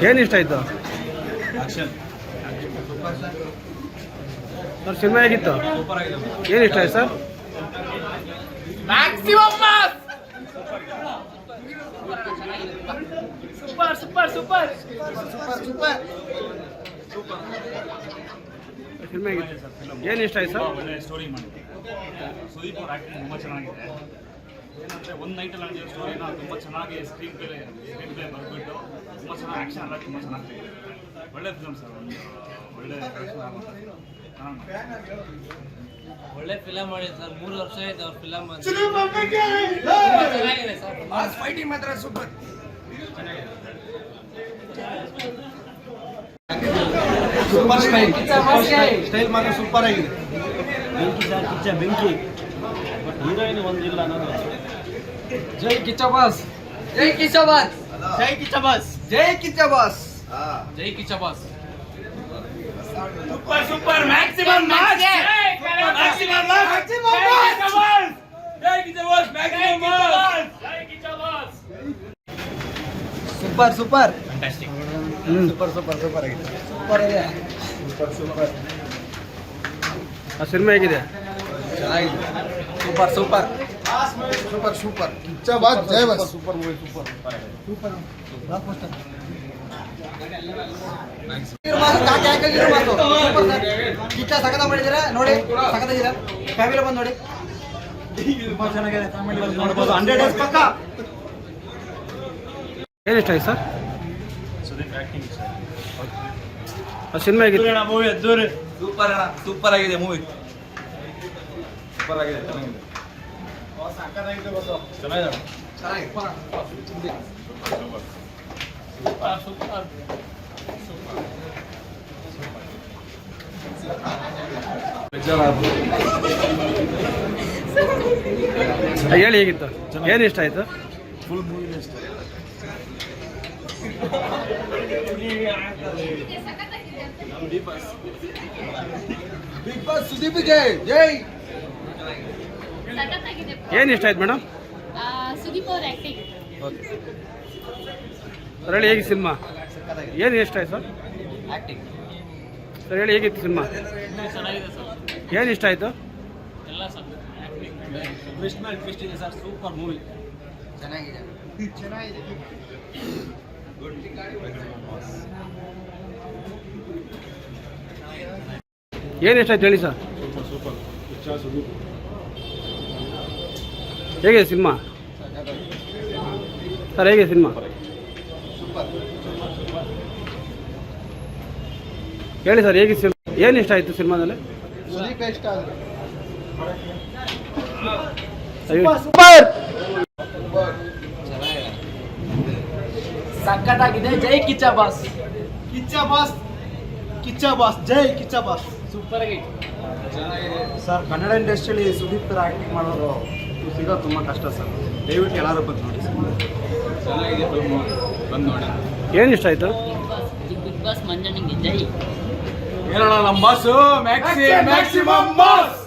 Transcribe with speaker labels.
Speaker 1: ಏನು ಇಷ್ಟ ಆಯಿತು ಸರ್? ಸಿನಿಮಾ ಹೇಗಿತ್ತು? ಏನು ಇಷ್ಟ ಆಯ್ತು sir?
Speaker 2: Super super super super
Speaker 1: cinema ಹೇಗಿತ್ತು? ಏನು ಇಷ್ಟ ಆಯ್ತು ಸರ್?
Speaker 3: ಒಳ್ಳೆ ಸ್ಟೋರಿ ಮಾಡಿದೆ. ಸುದೀಪ್ ಅವ್ರ ಆ್ಯಕ್ಟಿಂಗ್ ತುಂಬ ಚೆನ್ನಾಗಿದೆ. ಏನಂದರೆ ಒಂದು ನೈಟಲ್ಲಿ ಆಗಿರೋ ಸ್ಟೋರಿನ ತುಂಬ ಚೆನ್ನಾಗಿ ಸ್ಕ್ರೀನ್ ಪ್ಲೇ ಬರೆದ್ಬಿಟ್ಟು ತುಂಬ ಚೆನ್ನಾಗಿ ಆ್ಯಕ್ಷನ್ ಎಲ್ಲ ತುಂಬ ಚೆನ್ನಾಗಿ ಒಳ್ಳೆ ಫಿಲಮ್ ಸರ್. ಒಂದು ಒಳ್ಳೆ
Speaker 2: ಒಳ್ಳೆ ಫಿಲಮ್ ಮಾಡಿದೆ ಸರ್. 3 ವರ್ಷ ಆಯ್ತು ಅವ್ರ ಫಿಲಮ್ ಚೆನ್ನಾಗಿದೆ ಸರ್.
Speaker 4: ಫೈಟಿಂಗ್ ಮಾತ್ರ ಸೂಪರ್. ಸೂಪರ್ ಸ್ಟೈಲ್ ಮಾತ್ರ ಸೂಪರ್ ಆಗಿದೆ.
Speaker 1: ಬೆಂಕಿ ಸರ್, ಕಿಚ್ಚ ಬೆಂಕಿ. ಹೀರೋಯಿನ್ ಒಂದಿಲ್ಲ ಅನ್ನೋದು.
Speaker 2: ಜೈ ಕಿಚ್ಚ ಬಾಸ್, ಜೈ ಕಿಚ್ಚ ಬಾಸ್, ಜೈ ಕಿಚ್ಚ ಬಾಸ್,
Speaker 4: ಜೈ ಕಿಚ್ಚ ಬಾಸ್,
Speaker 2: ಜೈ Kiccha boss.
Speaker 3: Super super maximum mass, maximum mass, ಜೈ ಕಿಚ್ಚ ಬಾಸ್, ಮ್ಯಾಕ್ಸಿಮಮ್ ಮಾಸ್, ಜೈ Kiccha boss.
Speaker 4: Super super
Speaker 3: fantastic.
Speaker 4: Super super super ಆಗಿದೆ. ಸೂಪರ್ ಇದೆ. Super super.
Speaker 1: ಆ ಸಿನಿಮಾ ಹೇಗಿದೆ?
Speaker 4: ಚೆನ್ನಾಗಿದೆ. Super super super super. Kiccha boss, ಜೈ boss. Super movie. Super super. Kiccha ಸಖತ ಮಾಡಿದ್ದೀರಾ ನೋಡಿ. ಸಖತ್ತಾಗಿದೆ. ಫ್ಯಾಮಿಲಿ ಬಂದು ನೋಡಿ. ತುಂಬಾ ಚೆನ್ನಾಗಿದೆ. ಫ್ಯಾಮಿಲಿ ಬಂದು ನೋಡ್ಬೋದು. 100 ಡೇಸ್ ಪಕ್ಕ.
Speaker 1: ಏನು ಇಷ್ಟ ಆಯ್ತು ಸರ್?
Speaker 3: Sudeep acting sir.
Speaker 1: ಆ ಸಿನಿಮಾ ಹೇಗಿತ್ತು?
Speaker 3: ಮೂವಿ ಅದ್ದೂರಿ.
Speaker 4: ಸೂಪರ್ ಅಣ್ಣ. ಸೂಪರ್ ಆಗಿದೆ ಮೂವಿ. ಸೂಪರ್ ಆಗಿದೆ. ಚೆನ್ನಾಗಿದೆ.
Speaker 3: ಚೆನ್ನಾಗಿದೆ.
Speaker 1: ಹೇಳಿ ಹೇಗಿತ್ತು? ಏನು ಇಷ್ಟ ಆಯ್ತು?
Speaker 3: ಫುಲ್ ಮೂವಿ ಇಷ್ಟ.
Speaker 4: ಬಿಗ್ ಬಾಸ್ ಸುದೀಪ್ ಜೈ ಜೈ.
Speaker 1: ಏನು ಇಷ್ಟ ಆಯ್ತು ಮೇಡಮ್?
Speaker 5: ಸುದೀಪ್ ಅವ್ರ ಆಕ್ಟಿಂಗ್.
Speaker 1: ಓಕೆ ಸರ್, ಹೇಳಿ ಹೇಗೆ ಸಿನಿಮಾ? ಏನು ಇಷ್ಟ ಆಯ್ತು ಸರ್?
Speaker 2: ಆಕ್ಟಿಂಗ್
Speaker 1: ಸರ್ ಹೇಳಿ ಹೇಗಿತ್ತು ಸಿನಿಮಾ?
Speaker 2: ಚೆನ್ನಾಗಿದೆ ಸರ್.
Speaker 1: ಏನು ಇಷ್ಟ ಆಯಿತು?
Speaker 2: ಎಲ್ಲ ಸರ್ ಆಕ್ಟಿಂಗ್ ಟ್ವಿಸ್ಟ್ ಮೇಲೆ ಟ್ವಿಸ್ಟ್ ಇದೆ ಸರ್. Super movie.
Speaker 4: ಚೆನ್ನಾಗಿದೆ. ಚೆನ್ನಾಗಿದೆ.
Speaker 1: ಏನು ಇಷ್ಟ ಆಯ್ತು ಹೇಳಿ ಸರ್? ಹೇಗಿದೆ ಸಿನಿಮಾ ಸರ್? ಹೇಗೆ ಸಿನಿಮಾ ಹೇಳಿ ಸರ್, ಹೇಗೆ ಸಿನಿಮಾ? ಏನು ಇಷ್ಟ ಆಯಿತು ಸಿನಿಮಾದಲ್ಲಿ?
Speaker 4: ಸುದೀಪ್ ಇಷ್ಟ ಆದ್ರೆ
Speaker 1: ಸೂಪರ್.
Speaker 2: ಸಖತ್ತಾಗಿದೆ. ಜೈ Kiccha boss.
Speaker 4: Kiccha boss, Kiccha boss, ಜೈ ಕಿಚ್ಚ ಬಾಸ್.
Speaker 2: ಸೂಪರ್ ಆಗಿ
Speaker 4: ಸರ್, ಕನ್ನಡ ಇಂಡಸ್ಟ್ರಿಯಲ್ಲಿ ಸುದೀಪ್ ಥರ ಆ್ಯಕ್ಟಿಂಗ್ ಮಾಡೋರು ಸಿಗೋದು ತುಂಬ ಕಷ್ಟ ಸರ್. ದಯವಿಟ್ಟು ಎಲ್ಲರೂ ಬಂದು ನೋಡಿ ಸರ್. ಚೆನ್ನಾಗಿದೆ ಫಿಲ್ಮು, ಬಂದು ನೋಡಿ.
Speaker 1: ಏನು ಇಷ್ಟ ಆಯಿತು?
Speaker 5: ಬಿಗ್ ಬಾಸ್ ಮಂಜನಿಗೆ ಜೈ.
Speaker 4: ಏನಣ್ಣ ನಮ್ಮ ಬಾಸು ಮ್ಯಾಕ್ಸಿಮಮ್ ಬಾಸ್.